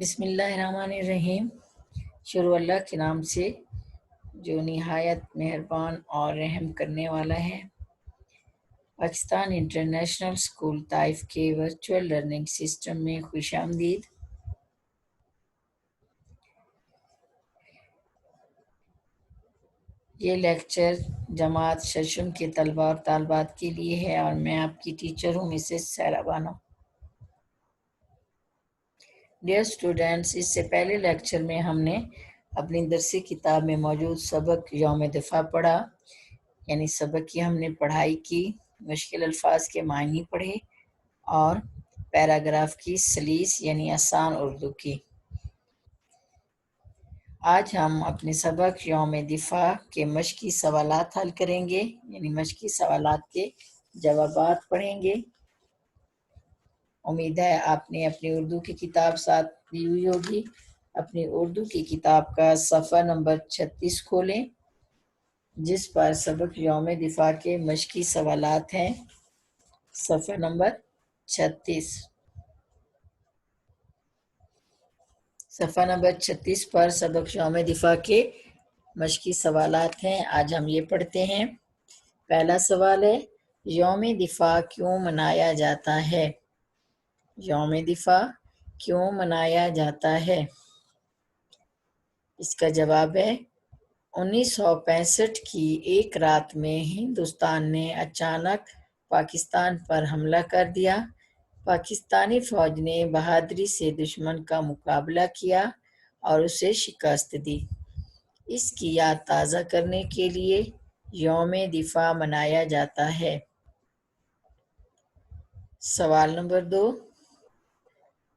بسم اللہ الرحمن الرحیم۔ شروع اللہ کے نام سے جو نہایت مہربان اور رحم کرنے والا ہے۔ پاکستان انٹرنیشنل اسکول طائف کے ورچوئل لرننگ سسٹم میں خوش آمدید۔ یہ لیکچر جماعت ششم کے طلباء اور طالبات کے لیے ہے اور میں آپ کی ٹیچر ہوں مسز سیرا بانو۔ ڈیئر اسٹوڈینٹس، اس سے پہلے لیکچر میں ہم نے اپنی درسی کتاب میں موجود سبق یوم دفاع پڑھا، یعنی سبق کی ہم نے پڑھائی کی، مشکل الفاظ کے معنی پڑھے اور پیراگراف کی سلیس یعنی آسان اردو کی۔ آج ہم اپنے سبق یوم دفاع کے مشقی سوالات حل کریں گے، یعنی مشقی سوالات کے جوابات پڑھیں گے۔ امید ہے آپ نے اپنی اردو کی کتاب ساتھ لی ہوئی ہوگی۔ اپنی اردو کی کتاب کا صفحہ نمبر 36 کھولیں، جس پر سبق یوم دفاع کے مشقی سوالات ہیں۔ صفحہ نمبر 36۔ صفحہ نمبر 36 پر سبق یوم دفاع کے مشقی سوالات ہیں۔ آج ہم یہ پڑھتے ہیں۔ پہلا سوال ہے، یوم دفاع کیوں منایا جاتا ہے؟ یوم دفاع کیوں منایا جاتا ہے؟ اس کا جواب ہے، 1965 کی ایک رات میں ہندوستان نے اچانک پاکستان پر حملہ کر دیا۔ پاکستانی فوج نے بہادری سے دشمن کا مقابلہ کیا اور اسے شکست دی۔ اس کی یاد تازہ کرنے کے لیے یوم دفاع منایا جاتا ہے۔ سوال نمبر 2،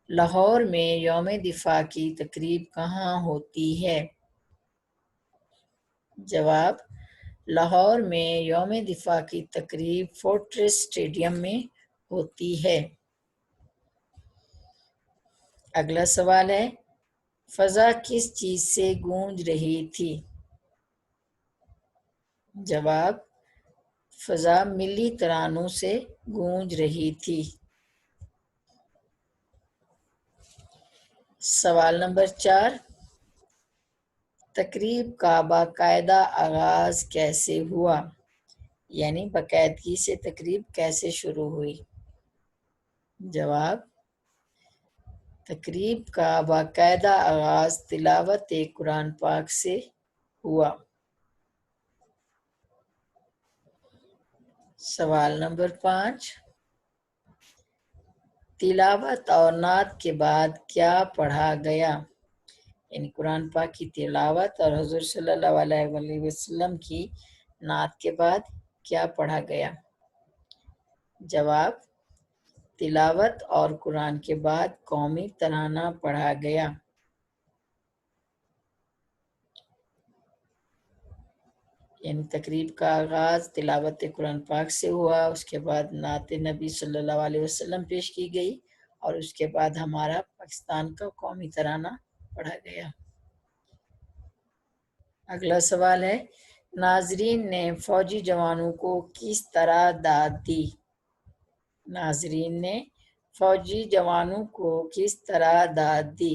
لاہور میں یوم دفاع کی تقریب کہاں ہوتی ہے؟ جواب، لاہور میں یوم دفاع کی تقریب فورٹریس اسٹیڈیم میں ہوتی ہے۔ اگلا سوال ہے، فضا کس چیز سے گونج رہی تھی؟ جواب، فضا ملی ترانوں سے گونج رہی تھی۔ سوال نمبر 4، تقریب کا باقاعدہ آغاز کیسے ہوا؟ یعنی باقاعدگی سے تقریب کیسے شروع ہوئی؟ جواب، تقریب کا باقاعدہ آغاز تلاوت قرآن پاک سے ہوا۔ سوال نمبر 5، تلاوت اور نعت کے بعد کیا پڑھا گیا؟ یعنی قرآن پاک کی تلاوت اور حضور صلی اللہ علیہ وسلم کی نعت کے بعد کیا پڑھا گیا؟ جواب، تلاوت اور قرآن کے بعد قومی ترانہ پڑھا گیا۔ یعنی تقریب کا آغاز تلاوت قرآن پاک سے ہوا، اس کے بعد نعت نبی صلی اللہ علیہ وسلم پیش کی گئی اور اس کے بعد ہمارا پاکستان کا قومی ترانہ پڑھا گیا۔ اگلا سوال ہے، ناظرین نے فوجی جوانوں کو کس طرح داد دی؟ ناظرین نے فوجی جوانوں کو کس طرح داد دی؟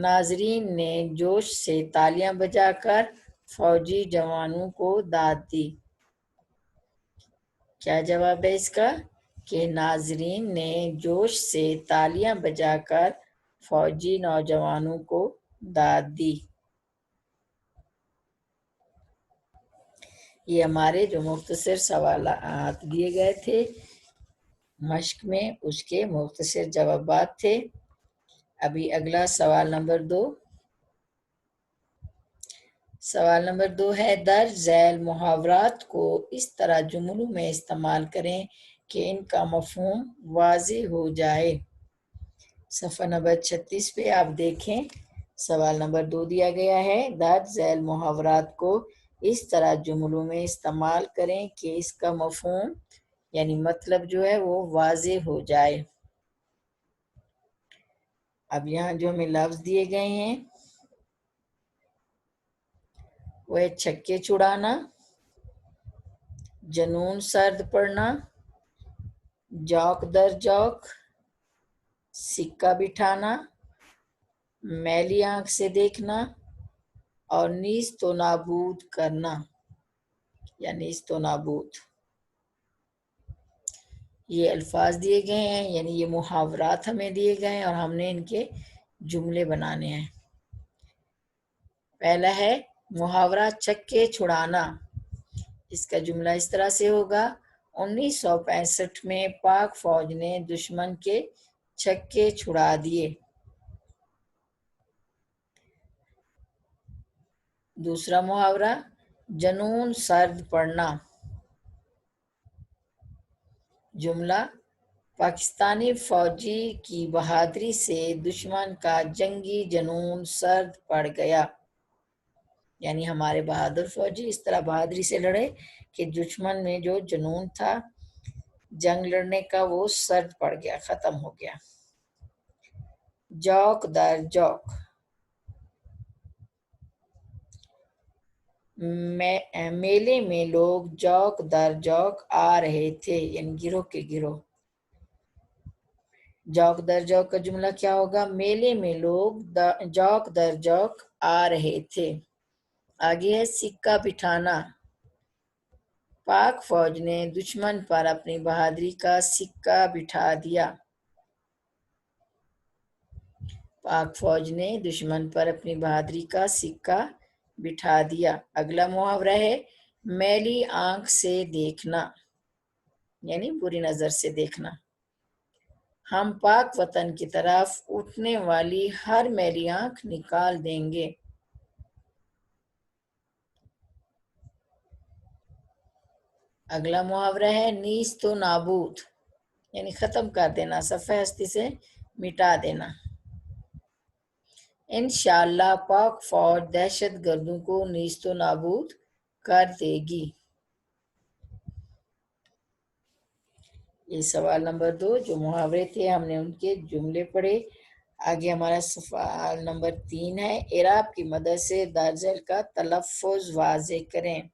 ناظرین نے جوش سے تالیاں بجا کر فوجی جوانوں کو داد دی۔ کیا جواب ہے اس کا؟ کہ ناظرین نے جوش سے تالیاں بجا کر فوجی نوجوانوں کو داد دی۔ یہ ہمارے جو مختصر سوالات دیے گئے تھے مشق میں، اس کے مختصر جوابات تھے۔ ابھی اگلا سوال نمبر 2۔ سوال نمبر 2 ہے، درج ذیل محاورات کو اس طرح جملوں میں استعمال کریں کہ ان کا مفہوم واضح ہو جائے۔ صفحہ نمبر 36 پہ آپ دیکھیں، سوال نمبر 2 دیا گیا ہے، درج ذیل محاورات کو اس طرح جملوں میں استعمال کریں کہ اس کا مفہوم یعنی مطلب جو ہے وہ واضح ہو جائے۔ اب یہاں جو ہمیں لفظ دیے گئے ہیں وہ ہے چھکے چھڑانا، جنون سرد پڑنا، جوک در جوک، सिक्का बिठाना, मैली आंख से देखना और नीज तो नाबूद करना या नीज तो नाबूद। ये अल्फाज दिए गए हैं, यानी ये मुहावरात हमें दिए गए हैं और हमने इनके जुमले बनाने हैं। पहला है मुहावरा चक्के छुड़ाना। इसका जुमला इस तरह से होगा, 1965 में पाक फौज ने दुश्मन के छक्के छुड़ा दिए। दूसरा मुहावरा जनून सर्द पड़ना। जुमला पाकिस्तानी फौजी की बहादुरी से दुश्मन का जंगी जनून सर्द पड़ गया, यानी हमारे बहादुर फौजी इस तरह बहादुरी से लड़े कि दुश्मन में जो जुनून था जंग लड़ने का वो सर्द पड़ गया, खत्म हो गया। जौक दर जौक, मेले में लोग जौक दर जौक आ रहे थे, यानी गिरोह के गिरोह। जौक दर जौक का जुमला क्या होगा, मेले में लोग जौक दर जौक आ रहे थे। आगे है सिक्का बिठाना। पाक फौज ने दुश्मन पर अपनी बहादुरी का सिक्का बिठा दिया। पाक फौज ने दुश्मन पर अपनी बहादुरी का सिक्का बिठा दिया। अगला मुहावरा है मैली आंख से देखना, यानी बुरी नजर से देखना। हम पाक वतन की तरफ उठने वाली हर मैली आंख निकाल देंगे। अगला मुहावरा है नीज तो नाबूद, यानी खत्म कर देना, सफ़े हस्ती से मिटा देना। इंशाअल्लाह पाक फौज दहशत गर्दों को नीज तो नाबूद कर देगी। ये सवाल नंबर 2 जो मुहावरे थे हमने उनके जुमले पढ़े। आगे हमारा सवाल नंबर 3 है, इराब की मदद से दर्जल का तलफ़ुज़ वाज़े करें।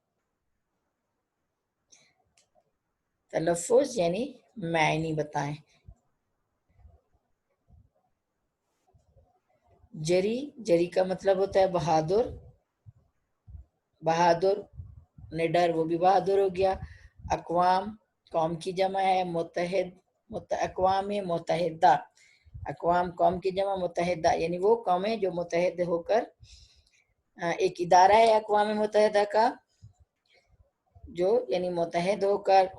तलफ़ुज़ यानी मायनी बताएं। जरी, जरी का मतलब होता है बहादुर, बहादुर निडर, वो भी बहादुर हो गया। अक़वाम कौम की जमा है, मुत्तहिद अक़वाम मुत्तहिदा, अक़वाम कौम की जमा, मुत्तहिदा यानी वो कौमें जो मुत्तहिद होकर एक इदारा है अक़वाम मुत्तहिदा का, जो यानी मुत्तहिद होकर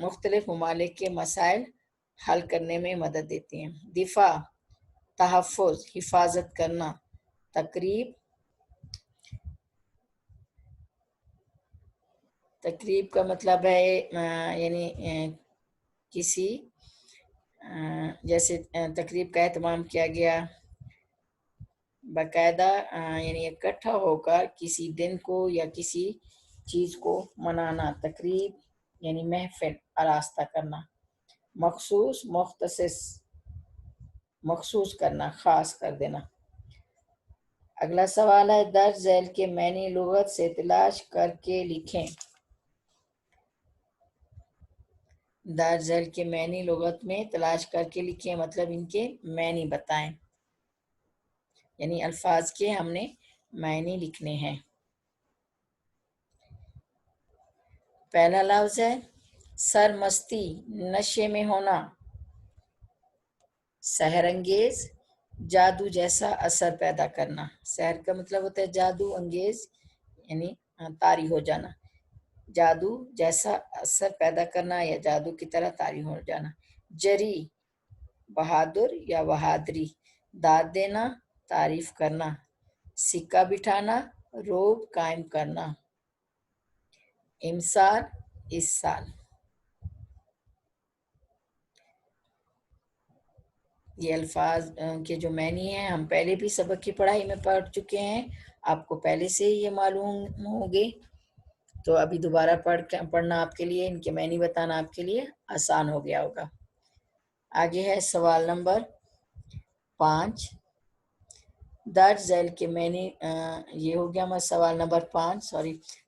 मुख्तलिफ ममालिक के मसाइल हल करने में मदद देती हैं। दिफा तहफ़्फ़ुज़ हिफाजत करना। तक़रीब, तक़रीब का मतलब है यानी किसी जैसे तक़रीब का एहतमाम किया गया, बाकायदा यानी इकट्ठा होकर किसी दिन को या किसी चीज़ को मनाना। तक़रीब यानी महफ़िल आरास्ता करना। मख़सूस मुख़्तसिस, मख़सूस करना, ख़ास कर देना। अगला सवाल है दर्ज झैल के मैनी लुग़त से तलाश करके लिखें। दर्ज झैल के मैनी लुग़त में तलाश करके लिखें मतलब इनके मैनी बताएं, यानी अल्फाज के हमने मायने लिखने हैं। पहला लफ्ज़ है सरमस्ती, नशे में होना। सहरंगेज, जादू जैसा असर पैदा करना। सहर का मतलब होता है जादू, अंगेज यानी तारी हो जाना, जादू जैसा असर पैदा करना या जादू की तरह तारी हो जाना। जरी बहादुर या बहादुरी, दाद देना, तारीफ करना। सिक्का बिठाना, रोब कायम करना। इमसाल इस साल। ये अल्फाज के जो मैनी हैं हम पहले भी सबक की पढ़ाई में पढ़ चुके हैं, आपको पहले से ही ये मालूम होंगे, तो अभी दोबारा पढ़ना आपके लिए, इनके मैनी बताना आपके लिए आसान हो गया होगा। आगे है सवाल नंबर 5, दर्ज झैल के मैनी, ये हो गया हमारा सवाल नंबर 5,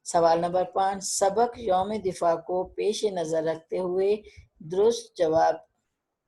सवाल नंबर 5, सबक यौम दिफा को पेश नज़र रखते हुए दुरुस्त जवाब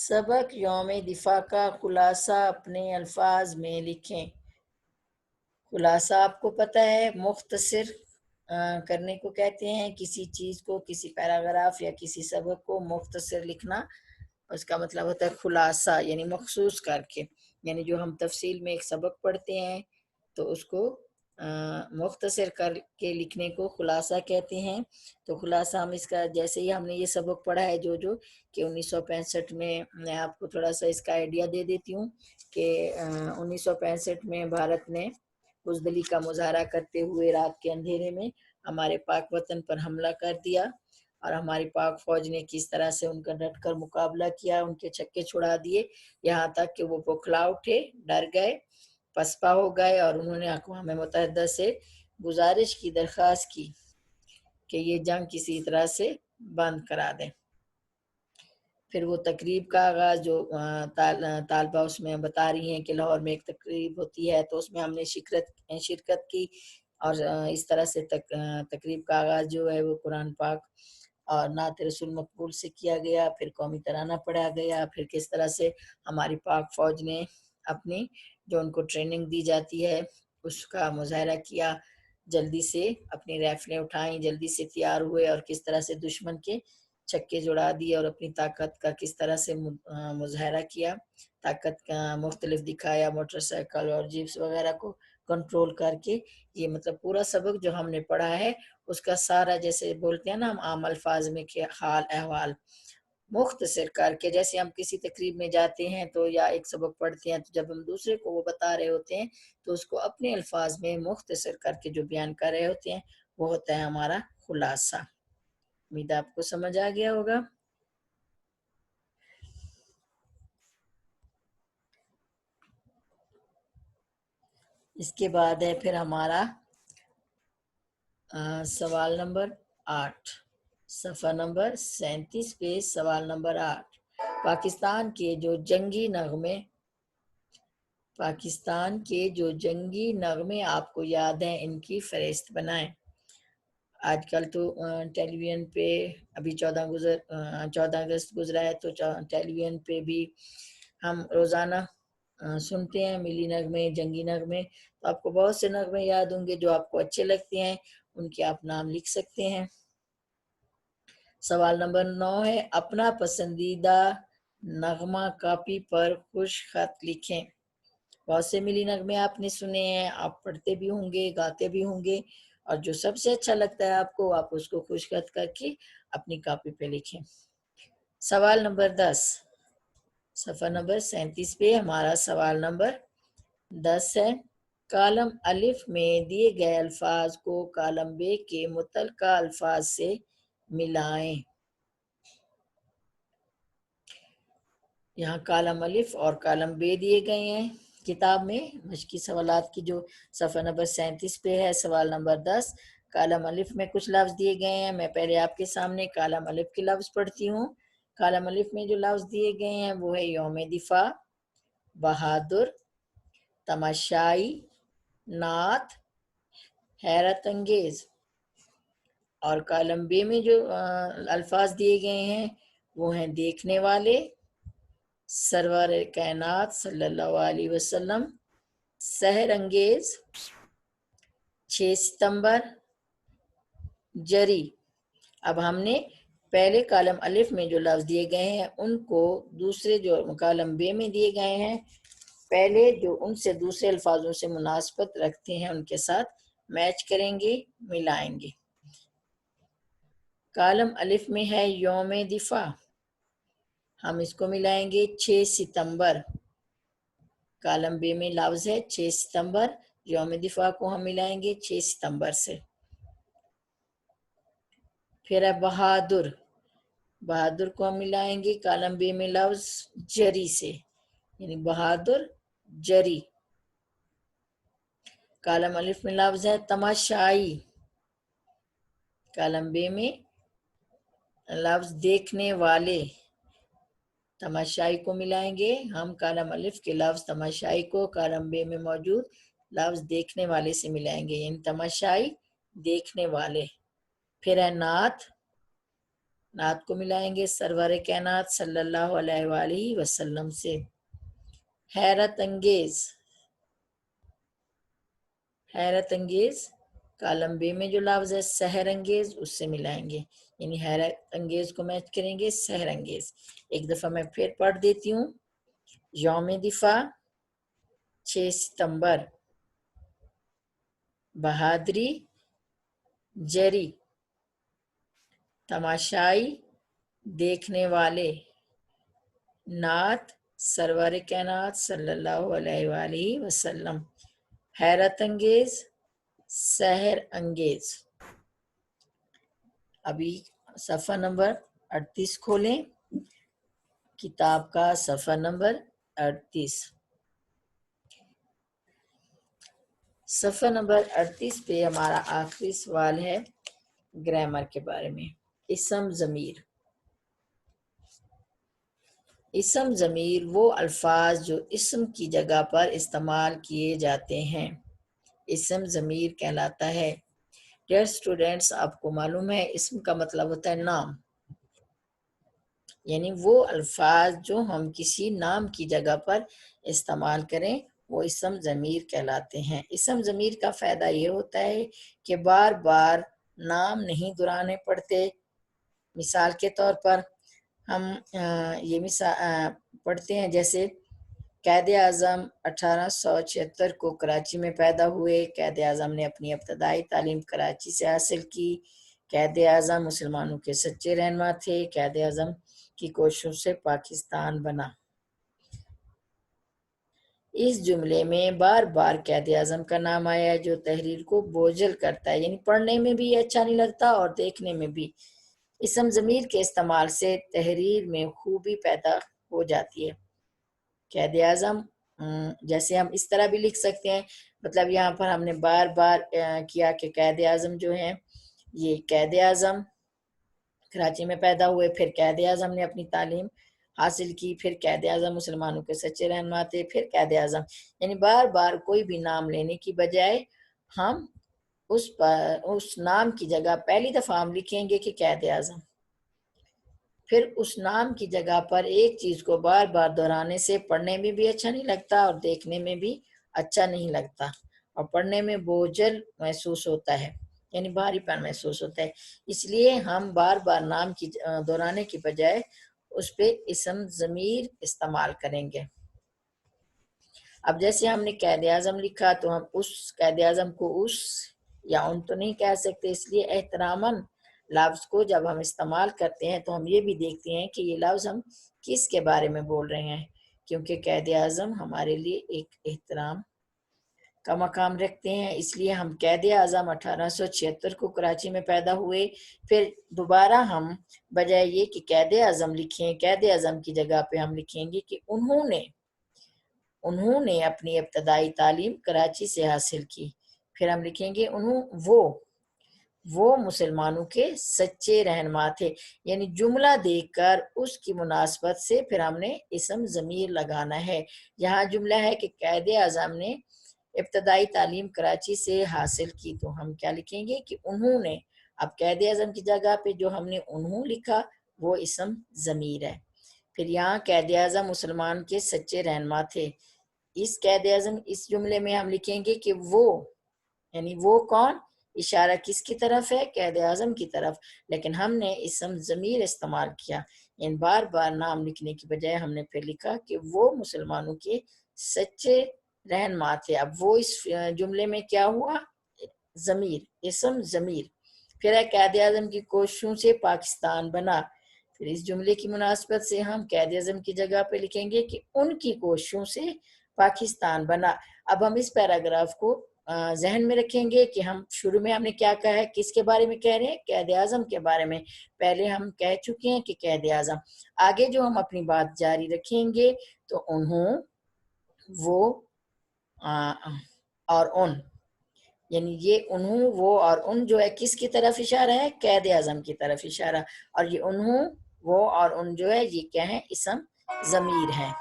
सबक यौम दिफा का खुलासा अपने अल्फाज में लिखें। खुलासा आपको पता है, मुख्तसर करने को कहते हैं। किसी चीज़ को, किसी पैराग्राफ या किसी सबक को मुख्तसर लिखना, उसका मतलब होता है खुलासा, यानी मखसूस करके। यानी जो हम तफसील में एक सबक पढ़ते हैं तो उसको मुख्तसर करके लिखने को खुलासा कहते हैं। तो खुलासा हम इसका, जैसे ही हमने ये सबक पढ़ा है जो कि 1965 में, मैं आपको थोड़ा सा इसका आइडिया दे देती हूँ कि 1965 में भारत ने बुज़दिली का मुजाहरा करते हुए रात के अंधेरे में हमारे पाक वतन पर हमला कर दिया, और हमारी पाक फौज ने किस तरह से उनका डटकर मुकाबला किया, उनके छक्के छुड़ा दिए, यहाँ तक कि वो बौखला उठे, डर गए, पसपा हो गए, और उन्होंने अक़वाम मुत्तहिदा से गुजारिश की, दरख्वास्त की कि ये जंग किसी तरह से बंद करा दें। फिर वो तकरीब का आगाज़, जो तालबा उसमें बता रही हैं कि लाहौर में एक तकरीब होती है, तो उसमें हमने शिरकत की, और इस तरह से तकरीब का आगाज़ जो है वो कुरान पाक और नात रसूल मकबूल से किया गया। फिर कौमी तराना पढ़ा गया। फिर किस तरह से हमारी पाक फ़ौज ने अपनी, जो उनको ट्रेनिंग दी जाती है, उसका मुजाहरा किया, जल्दी से अपनी राइफलें उठाई, जल्दी से तैयार हुए, और किस तरह से दुश्मन के छक्के जुड़ा दिए, और अपनी ताकत का किस तरह से मुजाहरा किया, ताकत का मुख्तलिफ दिखाया, मोटरसाइकिल और जीप्स वगैरह को कंट्रोल करके। ये मतलब पूरा सबक जो हमने पढ़ा है उसका सारा, जैसे बोलते हैं ना हम आम अल्फाज में, कि हाल अहवाल मुख्तसर करके, जैसे हम किसी तकरीब में जाते हैं तो या एक सबक पढ़ते हैं, तो जब हम दूसरे को वो बता रहे होते हैं तो उसको अपने अल्फाज में मुख्तसर करके जो बयान कर रहे होते हैं, वो होता है हमारा खुलासा। उम्मीद आपको समझ आ गया होगा। इसके बाद है फिर हमारा सवाल नंबर 8, सफ़ा नंबर 37 पे सवाल नंबर 8। पाकिस्तान के जो जंगी नगमे आपको याद हैं, इनकी फहरिस्त बनाएं। आजकल तो टेलीविज़न पे अभी 14 अगस्त गुजरा है, तो टेलीविज़न पे भी हम रोज़ाना सुनते हैं मिली नगमे, जंगी नगमे। तो आपको बहुत से नगमे याद होंगे जो आपको अच्छे लगते हैं, उनके आप नाम लिख सकते हैं। सवाल नंबर 9 है, अपना पसंदीदा नगमा कापी पर खुश खत लिखें। बहुत से मिली नगमे आपने सुने हैं, आप पढ़ते भी होंगे, गाते भी होंगे, और जो सबसे अच्छा लगता है आपको, आप उसको खुश खत करके अपनी कापी पे लिखें। सवाल नंबर 10, सफ़ा नंबर 37 पे हमारा सवाल नंबर 10 है, कालम अलिफ में दिए गए अल्फाज को कालम बे के मुतल्लिका अल्फाज से मिलाएं। यहाँ कालम अलिफ और कालम बे दिए गए हैं किताब में। मश्की सवालात की जो सफ़ा नंबर 37 पे है, सवाल नंबर 10, कालम अलिफ में कुछ लफ्ज़ दिए गए हैं। मैं पहले आपके सामने कालम अलिफ के लफ्ज़ पढ़ती हूँ। कालम अलिफ में जो लफ्ज़ दिए गए हैं वो है यौम दिफा, बहादुर, तमाशाई, नात, हैरत अंगेज। और कालम बे में जो अल्फाज दिए गए हैं वो हैं देखने वाले, सरवर कायनात सल्लल्लाहु अलैहि वसल्लम, सहर अंगेज, 6 सितंबर, जरी। अब हमने पहले कालम अलिफ में जो लफ्ज़ दिए गए हैं उनको दूसरे जो कालम बे में दिए गए हैं, पहले जो उनसे दूसरे अल्फाजों से मुनासबत रखते हैं उनके साथ मैच करेंगे, मिलाएंगे। कालम अलिफ में है यौम दिफा, हम इसको मिलाएंगे 6 सितंबर। कालम बे में लफ्ज़ है 6 सितंबर, यौम दिफा को हम मिलाएंगे 6 सितंबर से। फिर है बहादुर, बहादुर को हम मिलाएंगे कालम बे में लफ्ज़ जरी से, यानी बहादुर जरी। कालम अलिफ में लफ्ज़ है तमाशाई, कालम बे में लफ्ज़ देखने वाले, तमाशाई को मिलाएंगे हम कालम अलिफ के लफ्ज़ तमाशाई को कालम बे में मौजूद लफ्ज़ देखने वाले से मिलाएंगे, यानी तमाशाई देखने वाले। फिर है नात, नात को मिलाएंगे सरवर कायनात सल्लल्लाहु अलैहि वआलिहि वसल्लम से। हैरत अंगेज, हैरत अंगेज कालम बे में जो लफ्ज है सहर अंगेज उससे मिलाएंगे, यानी हैरत अंगेज को मैच करेंगे सहर अंगेज। एक दफा मैं फिर पढ़ देती हूँ। यौम दिफा 6 सितंबर, बहादुरी जरी, तमाशाई देखने वाले, नात सरवर कायनात सल्लल्लाहु अलैहि वसल्लम, हैरत अंगेज सहर अंगेज। अभी सफ़ा नंबर 38 खोलें, किताब का सफ़ा नंबर 38। सफ़ा नंबर 38 पे हमारा आखिरी सवाल है ग्रामर के बारे में। इसम ज़मीर, इसम ज़मीर वो अल्फाज जो इसम की जगह पर इस्तेमाल किए जाते हैं, इसम ज़मीर कहलाता है। डियर स्टूडेंट्स, आपको मालूम है इसम का मतलब होता है नाम, यानी वो अल्फाज जो हम किसी नाम की जगह पर इस्तेमाल करें वो इसम ज़मीर कहलाते हैं। इसम ज़मीर का फ़ायदा ये होता है कि बार बार नाम नहीं दोहराने पड़ते। मिसाल के तौर पर हम ये मिसाल पढ़ते हैं, जैसे कैद आज़म 1876 को कराची में पैदा हुए। कैद आज़म ने अपनी इब्तदाई तालीम कराची से हासिल की। कैद आज़म मुसलमानों के सच्चे रहनुमा थे। कैद आज़म की कोशिशों से पाकिस्तान बना। इस जुमले में बार बार कैद आज़म का नाम आया है, जो तहरीर को बोझल करता है, यानी पढ़ने में भी अच्छा नहीं लगता और देखने में भी। इसम ज़मीर के इस्तेमाल से तहरीर में खूबी पैदा हो जाती है। कैद आज़म जैसे हम इस तरह भी लिख सकते हैं, मतलब यहाँ पर हमने बार बार किया कि कैद आज़म जो है, ये कैद आज़म कराची में पैदा हुए, फिर कैद आज़म ने अपनी तालीम हासिल की, फिर कैद आज़म मुसलमानों के सच्चे रहनुमा थे, फिर कैद आज़म, यानी बार बार कोई भी नाम लेने की बजाय हम उस नाम की जगह पहली दफ़ा हम लिखेंगे कि कैद आज़म, फिर उस नाम की जगह पर एक चीज़ को बार बार दोहराने से पढ़ने में भी अच्छा नहीं लगता और देखने में भी अच्छा नहीं लगता और पढ़ने में बोझल महसूस होता है, यानी भारीपन महसूस होता है। इसलिए हम बार बार नाम की दोहराने की बजाय उस पे इसम ज़मीर इस्तेमाल करेंगे। अब जैसे हमने कैद आज़म लिखा तो हम उस कैद आज़म को उस या उन तो नहीं कह सकते, इसलिए एहतरामन लफ्ज़ को जब हम इस्तेमाल करते हैं तो हम ये भी देखते हैं कि ये लफ्ज़ हम किसके बारे में बोल रहे हैं, क्योंकि कैद आज़म हमारे लिए एक एहतराम का मकाम रखते हैं। इसलिए हम कैद आज़म 1876 को कराची में पैदा हुए। फिर दोबारा हम बजाय ये कि कैद आज़म लिखें, कैद आज़म की जगह पे हम लिखेंगे कि उन्होंने अपनी इब्तदाई तालीम कराची से हासिल की। फिर हम लिखेंगे वो मुसलमानों के सच्चे रहनुमा थे, यानी जुमला देखकर उसकी मुनासबत से फिर हमने इसम ज़मीर लगाना है। यहाँ जुमला है कि कैद आज़म ने इब्तदाई तालीम कराची से हासिल की, तो हम क्या लिखेंगे कि उन्होंने। अब कैद आज़म की जगह पे जो हमने उन्हों लिखा वो इसम ज़मीर है। फिर यहाँ कैद आज़म मुसलमान के सच्चे रहनुमा थे। इस कैद आज़म इस जुमले में हम लिखेंगे कि वो, यानी वो कौन, इशारा किसकी तरफ है, कैद आज़म की तरफ, लेकिन हमने इसम ज़मीर इस्तेमाल किया। इन बार बार नाम लिखने की बजाय हमने फिर लिखा कि वो मुसलमानों के सच्चे रहनुमा थे। अब वो इस जुमले में क्या हुआ, ज़मीर, इसम ज़मीर। फिर है कैद आज़म की कोशिशों से पाकिस्तान बना। फिर इस जुमले की मुनासबत से हम कैद आज़म की जगह पे लिखेंगे कि उनकी कोशिशों से पाकिस्तान बना। अब हम इस पैराग्राफ को जहन में रखेंगे कि हम शुरू में हमने क्या कहा है, किसके बारे में कह रहे हैं, कैद आज़म के बारे में। पहले हम कह चुके हैं कि कैद आज़म। आगे जो हम अपनी बात जारी रखेंगे तो उन्हों, वो और उन, यानी ये उन्हों, वो और उन जो है किसकी तरफ इशारा है, कैद आज़म की तरफ इशारा, और ये उन्हों, वो और उन जो है ये क्या है, इसम ज़मीर है।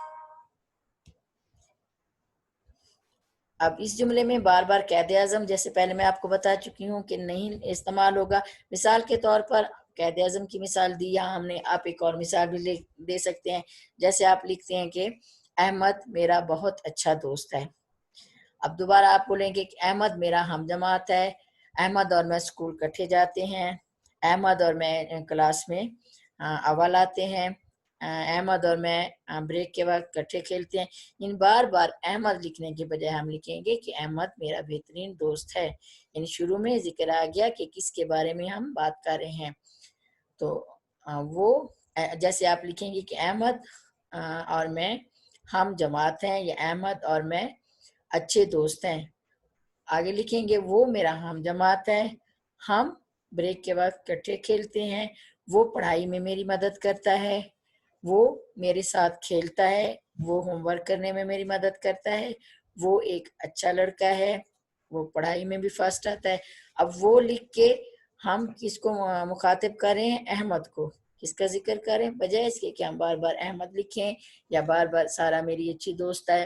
अब इस जुमले में बार बार कैद आज़म, जैसे पहले मैं आपको बता चुकी हूँ कि नहीं इस्तेमाल होगा। मिसाल के तौर पर قائد اعظم کی مثال دی، یہاں ہم نے آپ ایک اور مثال بھی دے سکتے ہیں، جیسے آپ لکھتے ہیں کہ احمد میرا بہت اچھا دوست ہے۔ اب دوبارہ آپ بولیں گے کہ احمد میرا ہم جماعت ہے، احمد اور میں اسکول کٹھے جاتے ہیں، احمد اور میں کلاس میں اول آتے ہیں، احمد اور میں بریک کے وقت کٹھے کھیلتے ہیں۔ ان بار بار احمد لکھنے کے بجائے ہم لکھیں گے کہ احمد میرا بہترین دوست ہے۔ ان شروع میں ذکر آ گیا کہ کس کے بارے میں ہم بات کر رہے ہیں، تو وہ جیسے آپ لکھیں گے کہ احمد اور میں ہم جماعت ہیں، یا احمد اور میں اچھے دوست ہیں۔ آگے لکھیں گے وہ میرا ہم جماعت ہے، ہم بریک کے وقت کٹھے کھیلتے ہیں، وہ پڑھائی میں میری مدد کرتا ہے، وہ میرے ساتھ کھیلتا ہے، وہ ہوم ورک کرنے میں میری مدد کرتا ہے، وہ ایک اچھا لڑکا ہے، وہ پڑھائی میں بھی فرسٹ آتا ہے۔ اب وہ لکھ کے ہم کس کو مخاطب کریں؟ احمد کو۔ کس کا ذکر کریں؟ بجائے اس کے کہ ہم بار بار احمد لکھیں، یا بار بار سارا میری اچھی دوست ہے،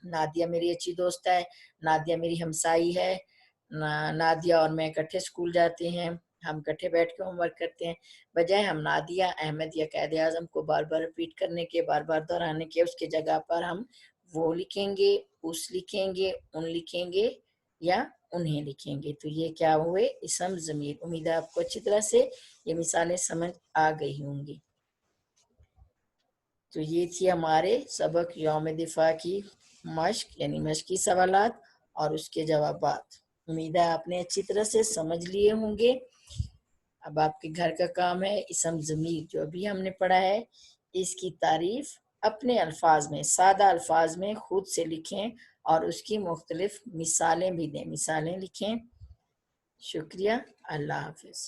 نادیہ میری اچھی دوست ہے، نادیہ میری ہمسائی ہے، نادیہ اور میں اکٹھے اسکول جاتے ہیں، ہم اکٹھے بیٹھ کے ہوم ورک کرتے ہیں۔ بجائے ہم نادیہ، احمد یا قائد اعظم کو بار بار ریپیٹ کرنے کے، بار بار دہرانے کے، اس کے جگہ پر ہم وہ لکھیں گے، اس لکھیں گے، ان لکھیں گے، یا انہیں لکھیں گے۔ تو یہ کیا ہوئے؟ اسم ضمیر۔ امید ہے آپ کو اچھی طرح سے یہ مثالیں سمجھ آ گئی ہوں گی۔ تو یہ تھی ہمارے سبق یوم دفاع کی مشق، یعنی مشقی سوالات اور اس کے جوابات۔ امید ہے آپ نے اچھی طرح سے سمجھ لیے ہوں گے۔ اب آپ کے گھر کا کام ہے اسم ضمیر جو ابھی ہم نے پڑھا ہے، اس کی تعریف اپنے الفاظ میں، سادہ الفاظ میں خود سے لکھیں، اور اس کی مختلف مثالیں بھی دیں، مثالیں لکھیں۔ شکریہ، اللہ حافظ۔